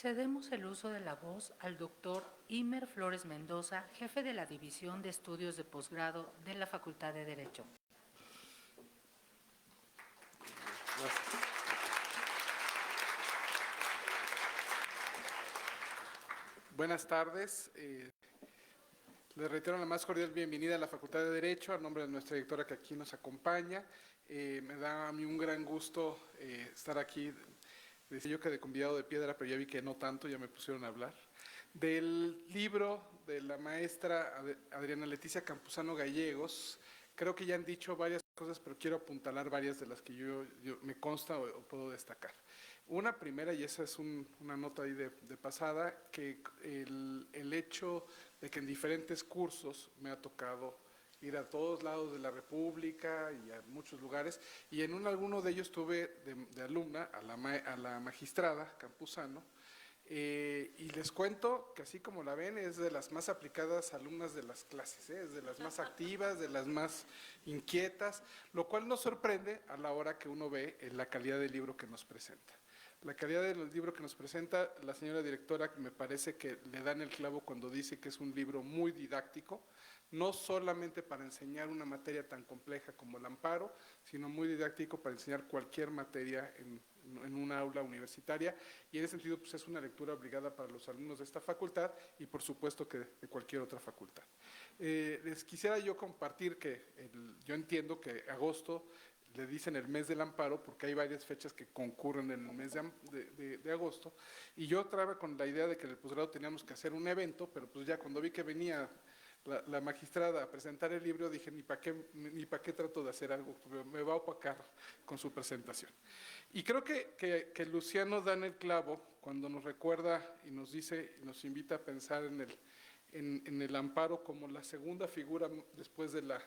Cedemos el uso de la voz al doctor Imer Flores Mendoza, jefe de la División de Estudios de Posgrado de la Facultad de Derecho. Buenas tardes. Les reitero la más cordial bienvenida a la Facultad de Derecho, a nombre de nuestra directora que aquí nos acompaña. Me da a mí un gran gusto estar aquí. Decía yo que de convidado de piedra, pero ya vi que no tanto, ya me pusieron a hablar. Del libro de la maestra Adriana Leticia Campuzano Gallegos, creo que ya han dicho varias cosas, pero quiero apuntalar varias de las que yo me consta o puedo destacar. Una primera, y esa es una nota ahí de pasada, que el hecho de que en diferentes cursos me ha tocado ir a todos lados de la República y a muchos lugares, y en alguno de ellos tuve de alumna a la magistrada Campuzano, y les cuento que así como la ven, es de las más aplicadas alumnas de las clases, es de las más activas, de las más inquietas, lo cual nos sorprende a la hora que uno ve la calidad del libro que nos presenta. La calidad del libro que nos presenta la señora directora me parece que le dan el clavo cuando dice que es un libro muy didáctico, no solamente para enseñar una materia tan compleja como el amparo, sino muy didáctico para enseñar cualquier materia en una aula universitaria, y en ese sentido pues es una lectura obligada para los alumnos de esta facultad y por supuesto que de cualquier otra facultad. Les quisiera yo compartir que yo entiendo que agosto le dicen el mes del amparo porque hay varias fechas que concurren en el mes de agosto, y yo traba con la idea de que en el posgrado teníamos que hacer un evento, pero pues ya cuando vi que venía la magistrada a presentar el libro, dije, ni para qué trato de hacer algo, me va a opacar con su presentación. Y creo que Luciano da en el clavo cuando nos recuerda y nos dice, nos invita a pensar en el amparo como la segunda figura después de la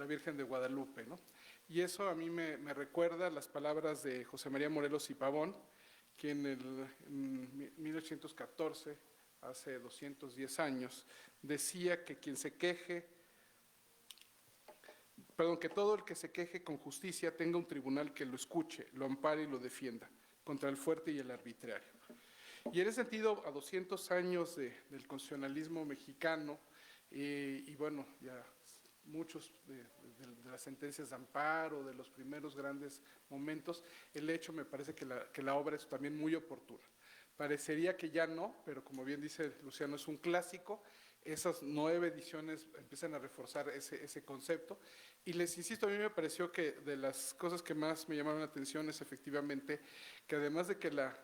Virgen de Guadalupe, ¿no? Y eso a mí me recuerda las palabras de José María Morelos y Pavón, quien en 1814, hace 210 años, decía que que todo el que se queje con justicia tenga un tribunal que lo escuche, lo ampare y lo defienda contra el fuerte y el arbitrario. Y en ese sentido, a 200 años del constitucionalismo mexicano, y bueno, ya muchos de las sentencias de amparo, de los primeros grandes momentos, el hecho me parece que la obra es también muy oportuna. Parecería que ya no, pero como bien dice Luciano, es un clásico. Esas 9 ediciones empiezan a reforzar ese concepto. Y les insisto, a mí me pareció que de las cosas que más me llamaron la atención es efectivamente que además de que la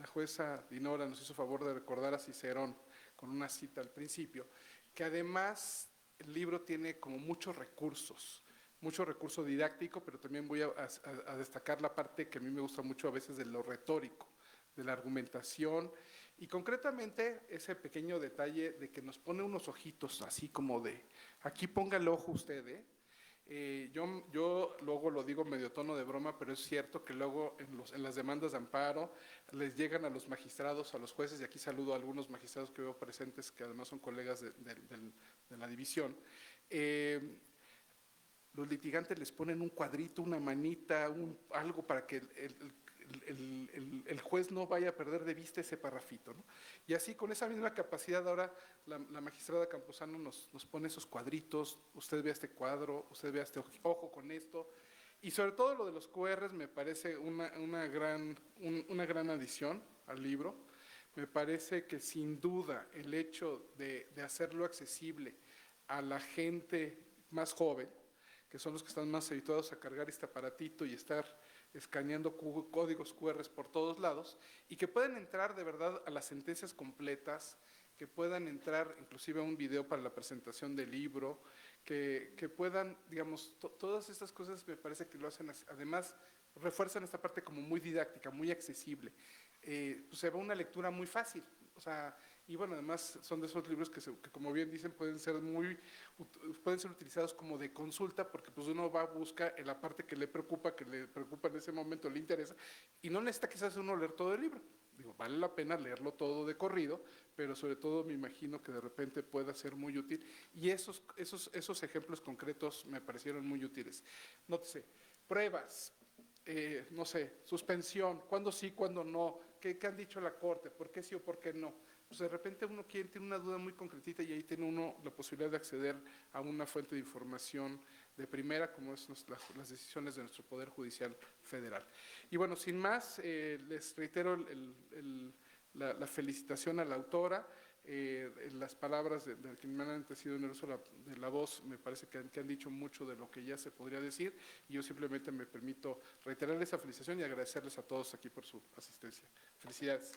jueza Dinora nos hizo favor de recordar a Cicerón con una cita al principio, que además el libro tiene como mucho recurso didáctico, pero también voy a destacar la parte que a mí me gusta mucho a veces de lo retórico, de la argumentación, y concretamente ese pequeño detalle de que nos pone unos ojitos así como de, aquí ponga el ojo usted, yo luego lo digo medio tono de broma, pero es cierto que luego en las demandas de amparo les llegan a los magistrados, a los jueces, y aquí saludo a algunos magistrados que veo presentes, que además son colegas de la división, los litigantes les ponen un cuadrito, una manita, algo para que el juez no vaya a perder de vista ese parrafito, ¿no? Y así con esa misma capacidad ahora la magistrada Campuzano nos pone esos cuadritos, usted vea este cuadro, usted vea este ojo con esto, y sobre todo lo de los QRs me parece una gran adición al libro. Me parece que sin duda el hecho de hacerlo accesible a la gente más joven, que son los que están más habituados a cargar este aparatito y estar escaneando códigos QR por todos lados, y que puedan entrar de verdad a las sentencias completas, que puedan entrar inclusive a un video para la presentación del libro, que puedan, digamos, todas estas cosas me parece que lo hacen, además refuerzan esta parte como muy didáctica, muy accesible, pues se ve una lectura muy fácil, o sea, y bueno, además son de esos libros que como bien dicen, pueden ser utilizados como de consulta, porque pues uno va a buscar en la parte que le preocupa en ese momento, le interesa, y no necesita quizás uno leer todo el libro. Digo, vale la pena leerlo todo de corrido, pero sobre todo me imagino que de repente pueda ser muy útil, y esos ejemplos concretos me parecieron muy útiles. Nótese, pruebas, no sé, suspensión, cuándo sí, cuándo no, ¿qué han dicho la Corte? ¿Por qué sí o por qué no? Pues de repente uno tiene una duda muy concretita y ahí tiene uno la posibilidad de acceder a una fuente de información de primera, como es las decisiones de nuestro Poder Judicial Federal. Y bueno, sin más, les reitero la felicitación a la autora. Las palabras de quien me han antecedido en el uso de la voz me parece que han dicho mucho de lo que ya se podría decir, y yo simplemente me permito reiterar esa felicitación y agradecerles a todos aquí por su asistencia. Felicidades.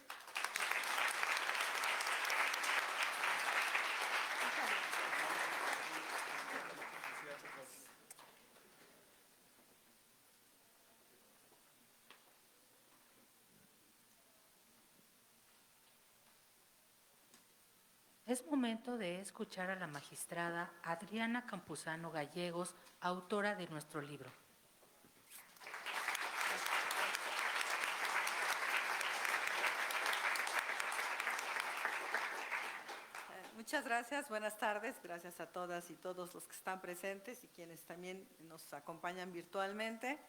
Es momento de escuchar a la magistrada Adriana Campuzano Gallegos, autora de nuestro libro. Muchas gracias, buenas tardes, gracias a todas y todos los que están presentes y quienes también nos acompañan virtualmente.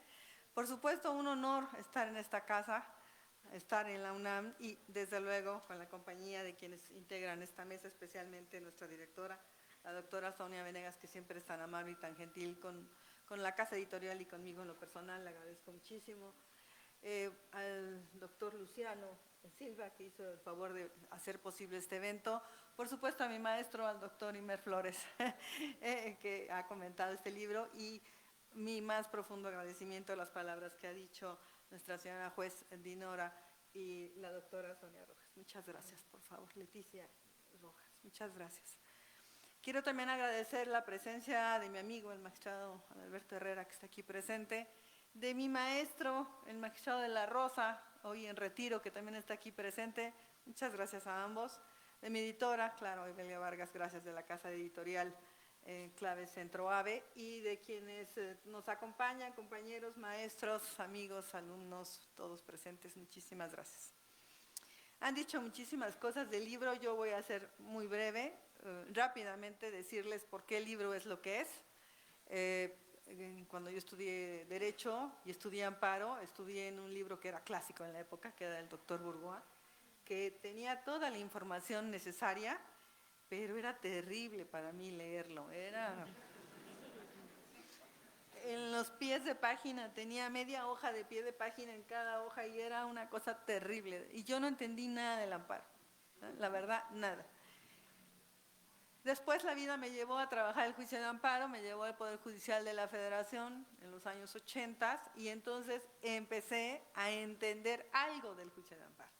Por supuesto, un honor estar en esta casa, estar en la UNAM y desde luego con la compañía de quienes integran esta mesa, especialmente nuestra directora, la doctora Sonia Venegas, que siempre es tan amable y tan gentil con la casa editorial y conmigo en lo personal, le agradezco muchísimo. Al doctor Luciano Silva, que hizo el favor de hacer posible este evento. Por supuesto a mi maestro, al doctor Imer Flores, que ha comentado este libro, y mi más profundo agradecimiento a las palabras que ha dicho nuestra señora juez Dinora y la doctora Sonia Rojas. Muchas gracias, por favor. Leticia Rojas, muchas gracias. Quiero también agradecer la presencia de mi amigo, el magistrado Alberto Herrera, que está aquí presente, de mi maestro, el magistrado de la Rosa, hoy en retiro, que también está aquí presente. Muchas gracias a ambos. De mi editora, claro, Evelia Vargas, gracias, de la casa editorial Clave Centro AVE, y de quienes nos acompañan, compañeros, maestros, amigos, alumnos, todos presentes, muchísimas gracias. Han dicho muchísimas cosas del libro, yo voy a ser muy breve, rápidamente decirles por qué el libro es lo que es. Cuando yo estudié Derecho y estudié Amparo, estudié en un libro que era clásico en la época, que era el doctor Bourgois, que tenía toda la información necesaria, pero era terrible para mí leerlo. Era en los pies de página, tenía media hoja de pie de página en cada hoja y era una cosa terrible. Y yo no entendí nada del amparo, la verdad, nada. Después la vida me llevó a trabajar el juicio de amparo, me llevó al Poder Judicial de la Federación en los años 80 y entonces empecé a entender algo del juicio de amparo.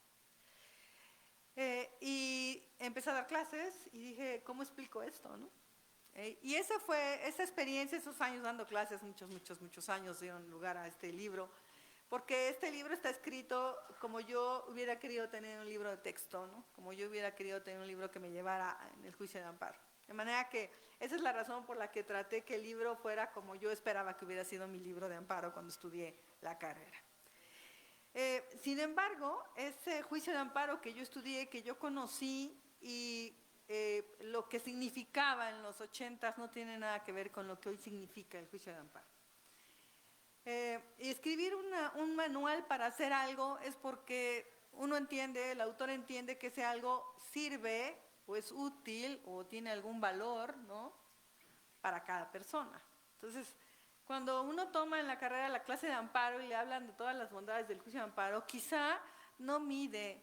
Y empecé a dar clases y dije, ¿cómo explico esto, no? Y esa experiencia, esos años dando clases, muchos años dieron lugar a este libro, porque este libro está escrito como yo hubiera querido tener un libro de texto, ¿no? Como yo hubiera querido tener un libro que me llevara en el juicio de amparo. De manera que esa es la razón por la que traté que el libro fuera como yo esperaba que hubiera sido mi libro de amparo cuando estudié la carrera. Sin embargo, ese juicio de amparo que yo estudié, que yo conocí y lo que significaba en los 80s no tiene nada que ver con lo que hoy significa el juicio de amparo. Y escribir un manual para hacer algo es porque uno entiende, el autor entiende que ese algo sirve o es útil o tiene algún valor, ¿no?, para cada persona. Entonces, cuando uno toma en la carrera la clase de amparo y le hablan de todas las bondades del juicio de amparo, quizá no mide,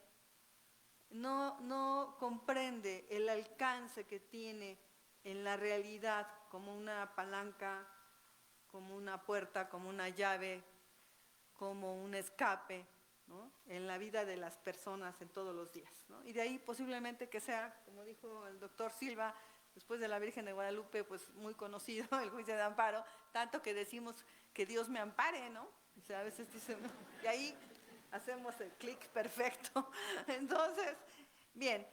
no comprende el alcance que tiene en la realidad como una palanca, como una puerta, como una llave, como un escape, ¿no?, en la vida de las personas en todos los días, ¿no? Y de ahí posiblemente que sea, como dijo el doctor Silva, después de la Virgen de Guadalupe, pues muy conocido el juicio de amparo, tanto que decimos que Dios me ampare, ¿no? O sea, a veces dicen, ¿no? Y ahí hacemos el clic perfecto. Entonces, bien,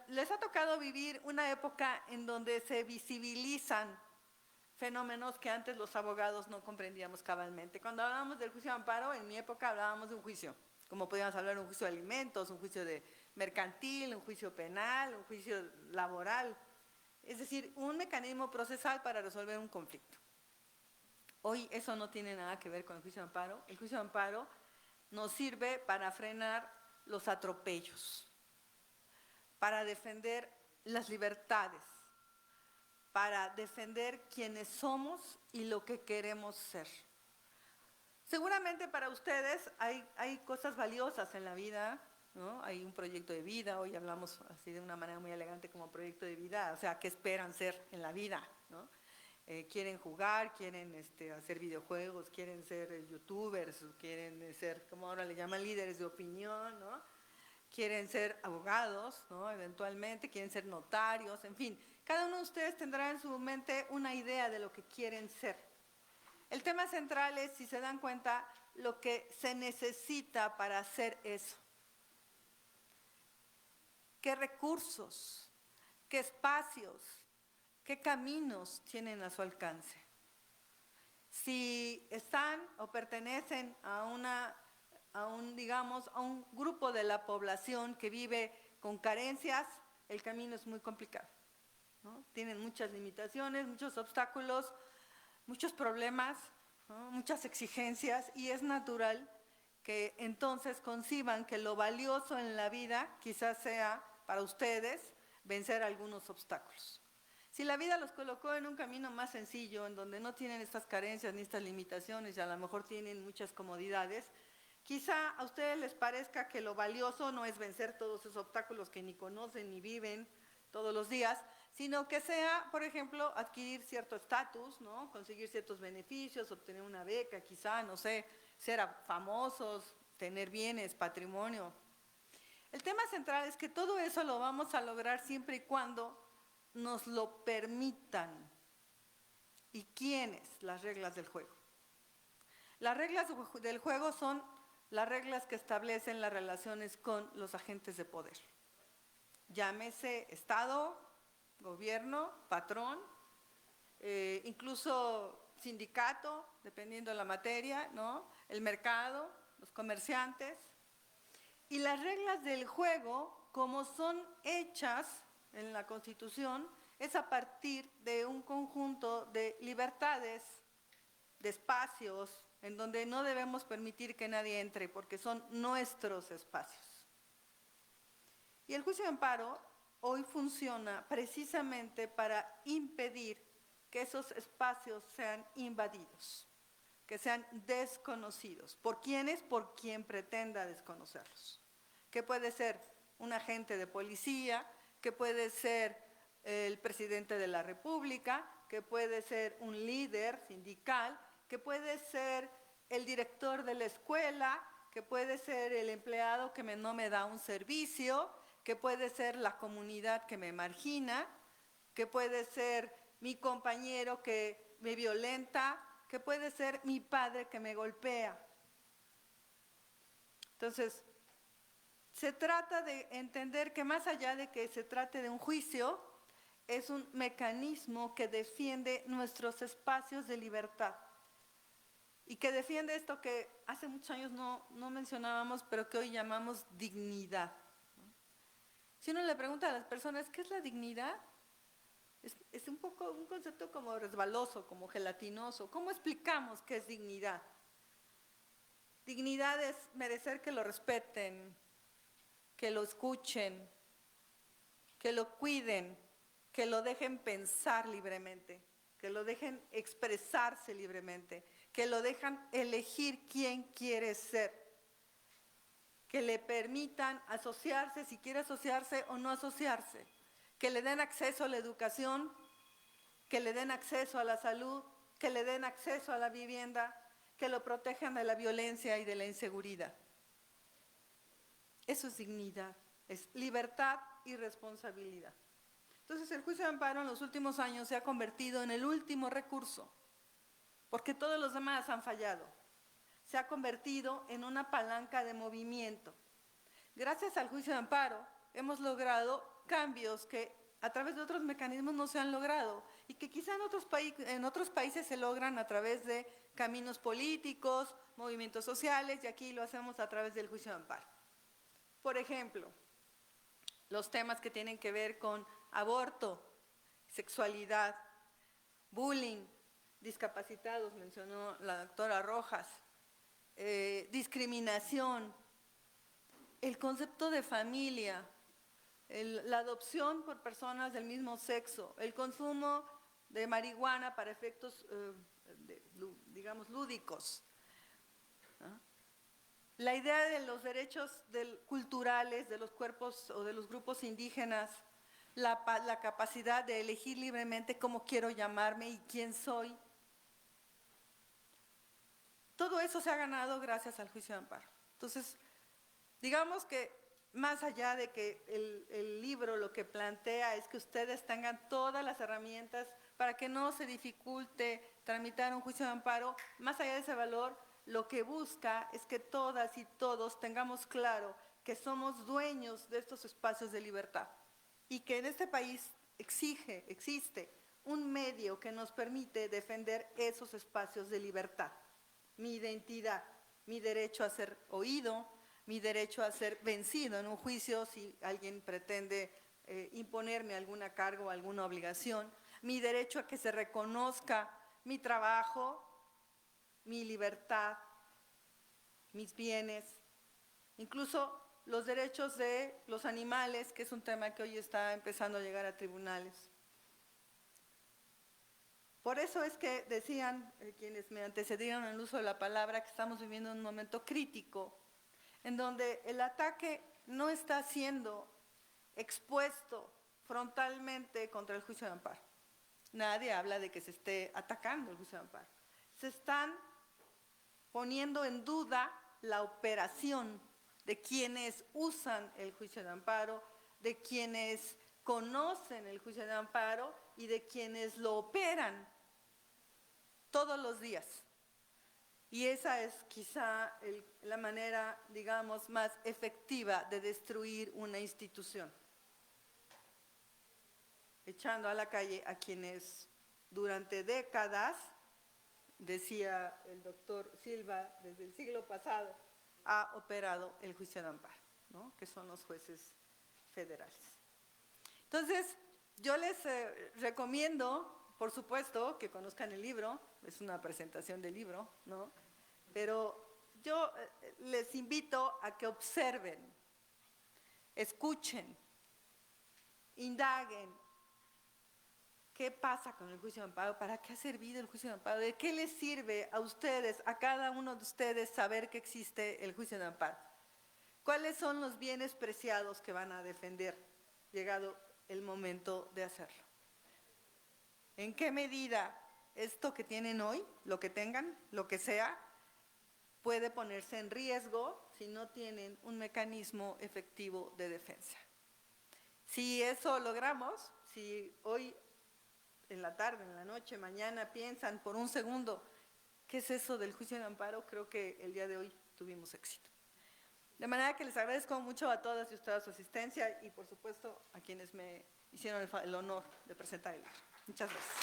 les ha tocado vivir una época en donde se visibilizan fenómenos que antes los abogados no comprendíamos cabalmente. Cuando hablábamos del juicio de amparo, en mi época hablábamos de un juicio, como podíamos hablar de un juicio de alimentos, un juicio de mercantil, un juicio penal, un juicio laboral, es decir, un mecanismo procesal para resolver un conflicto. Hoy eso no tiene nada que ver con el juicio de amparo. El juicio de amparo nos sirve para frenar los atropellos, para defender las libertades, para defender quienes somos y lo que queremos ser. Seguramente para ustedes hay cosas valiosas en la vida, ¿no? Hay un proyecto de vida, hoy hablamos así de una manera muy elegante como proyecto de vida, o sea, ¿qué esperan ser en la vida, ¿no? Quieren jugar, quieren hacer videojuegos, quieren ser youtubers, quieren ser, como ahora le llaman, líderes de opinión, ¿no? Quieren ser abogados, ¿no? Eventualmente, quieren ser notarios, en fin. Cada uno de ustedes tendrá en su mente una idea de lo que quieren ser. El tema central es, si se dan cuenta, lo que se necesita para hacer eso. ¿Qué recursos, qué espacios, qué caminos tienen a su alcance? Si están o pertenecen a un grupo de la población que vive con carencias, el camino es muy complicado, ¿no? Tienen muchas limitaciones, muchos obstáculos, muchos problemas, ¿no? Muchas exigencias, y es natural que entonces conciban que lo valioso en la vida quizás sea para ustedes vencer algunos obstáculos. Si la vida los colocó en un camino más sencillo, en donde no tienen estas carencias ni estas limitaciones y a lo mejor tienen muchas comodidades, quizá a ustedes les parezca que lo valioso no es vencer todos esos obstáculos que ni conocen ni viven todos los días, sino que sea, por ejemplo, adquirir cierto estatus, ¿no? Conseguir ciertos beneficios, obtener una beca, quizá, no sé, ser famosos, tener bienes, patrimonio. El tema central es que todo eso lo vamos a lograr siempre y cuando nos lo permitan. ¿Y quiénes? Las reglas del juego. Las reglas del juego son las reglas que establecen las relaciones con los agentes de poder. Llámese Estado, gobierno, patrón, incluso sindicato, dependiendo de la materia, ¿no? El mercado, los comerciantes. Y las reglas del juego, como son hechas en la Constitución, es a partir de un conjunto de libertades, de espacios, en donde no debemos permitir que nadie entre, porque son nuestros espacios. Y el juicio de amparo hoy funciona precisamente para impedir que esos espacios sean invadidos, que sean desconocidos. ¿Por quiénes? Por quien pretenda desconocerlos. Que puede ser un agente de policía, que puede ser el presidente de la República, que puede ser un líder sindical, que puede ser el director de la escuela, que puede ser el empleado que no me da un servicio, que puede ser la comunidad que me margina, que puede ser mi compañero que me violenta, que puede ser mi padre que me golpea. Entonces, se trata de entender que más allá de que se trate de un juicio, es un mecanismo que defiende nuestros espacios de libertad y que defiende esto que hace muchos años no mencionábamos, pero que hoy llamamos dignidad. Si uno le pregunta a las personas, ¿qué es la dignidad? Es un poco un concepto como resbaloso, como gelatinoso. ¿Cómo explicamos qué es dignidad? Dignidad es merecer que lo respeten, que lo escuchen, que lo cuiden, que lo dejen pensar libremente, que lo dejen expresarse libremente, que lo dejan elegir quién quiere ser, que le permitan asociarse si quiere asociarse o no asociarse, que le den acceso a la educación, que le den acceso a la salud, que le den acceso a la vivienda, que lo protejan de la violencia y de la inseguridad. Eso es dignidad, es libertad y responsabilidad. Entonces el juicio de amparo en los últimos años se ha convertido en el último recurso, porque todos los demás han fallado. Se ha convertido en una palanca de movimiento. Gracias al juicio de amparo hemos logrado cambios que a través de otros mecanismos no se han logrado y que quizá en otros países se logran a través de caminos políticos, movimientos sociales, y aquí lo hacemos a través del juicio de amparo. Por ejemplo, los temas que tienen que ver con aborto, sexualidad, bullying, discapacitados, mencionó la doctora Rojas, discriminación, el concepto de familia, la adopción por personas del mismo sexo, el consumo de marihuana para efectos, digamos, lúdicos. ¿No? La idea de los derechos culturales de los cuerpos o de los grupos indígenas, la capacidad de elegir libremente cómo quiero llamarme y quién soy. Todo eso se ha ganado gracias al juicio de amparo. Entonces, digamos que más allá de que el libro lo que plantea es que ustedes tengan todas las herramientas para que no se dificulte tramitar un juicio de amparo, más allá de ese valor, lo que busca es que todas y todos tengamos claro que somos dueños de estos espacios de libertad y que en este país existe un medio que nos permite defender esos espacios de libertad. Mi identidad, mi derecho a ser oído, mi derecho a ser vencido en un juicio si alguien pretende imponerme alguna carga o alguna obligación, mi derecho a que se reconozca mi trabajo, mi libertad, mis bienes, incluso los derechos de los animales, que es un tema que hoy está empezando a llegar a tribunales. Por eso es que decían quienes me antecedieron en el uso de la palabra que estamos viviendo un momento crítico, en donde el ataque no está siendo expuesto frontalmente contra el juicio de amparo. Nadie habla de que se esté atacando el juicio de amparo. Se están poniendo en duda la operación de quienes usan el juicio de amparo, de quienes conocen el juicio de amparo y de quienes lo operan todos los días. Y esa es quizá la manera, digamos, más efectiva de destruir una institución. Echando a la calle a quienes durante décadas, decía el doctor Silva, desde el siglo pasado, ha operado el juicio de amparo, ¿no? Que son los jueces federales. Entonces, yo les recomiendo, por supuesto, que conozcan el libro, es una presentación del libro, ¿no? Pero yo les invito a que observen, escuchen, indaguen qué pasa con el juicio de amparo, para qué ha servido el juicio de amparo, de qué les sirve a ustedes, a cada uno de ustedes saber que existe el juicio de amparo. ¿Cuáles son los bienes preciados que van a defender, llegado el momento de hacerlo? ¿En qué medida esto que tienen hoy, lo que tengan, lo que sea, puede ponerse en riesgo si no tienen un mecanismo efectivo de defensa? Si eso logramos, si hoy en la tarde, en la noche, mañana piensan por un segundo, ¿qué es eso del juicio de amparo? Creo que el día de hoy tuvimos éxito. De manera que les agradezco mucho a todas y ustedes su asistencia y por supuesto a quienes me hicieron el honor de presentar el libro. Muchas gracias.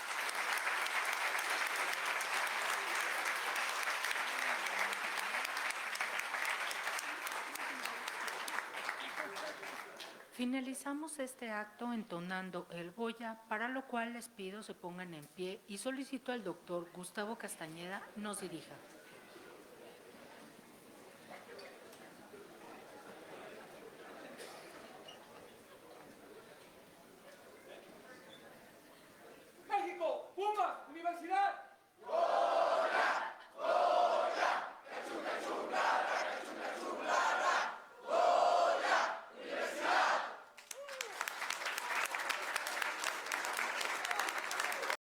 Finalizamos este acto entonando el Goya, para lo cual les pido se pongan en pie y solicito al doctor Gustavo Castañeda nos dirija.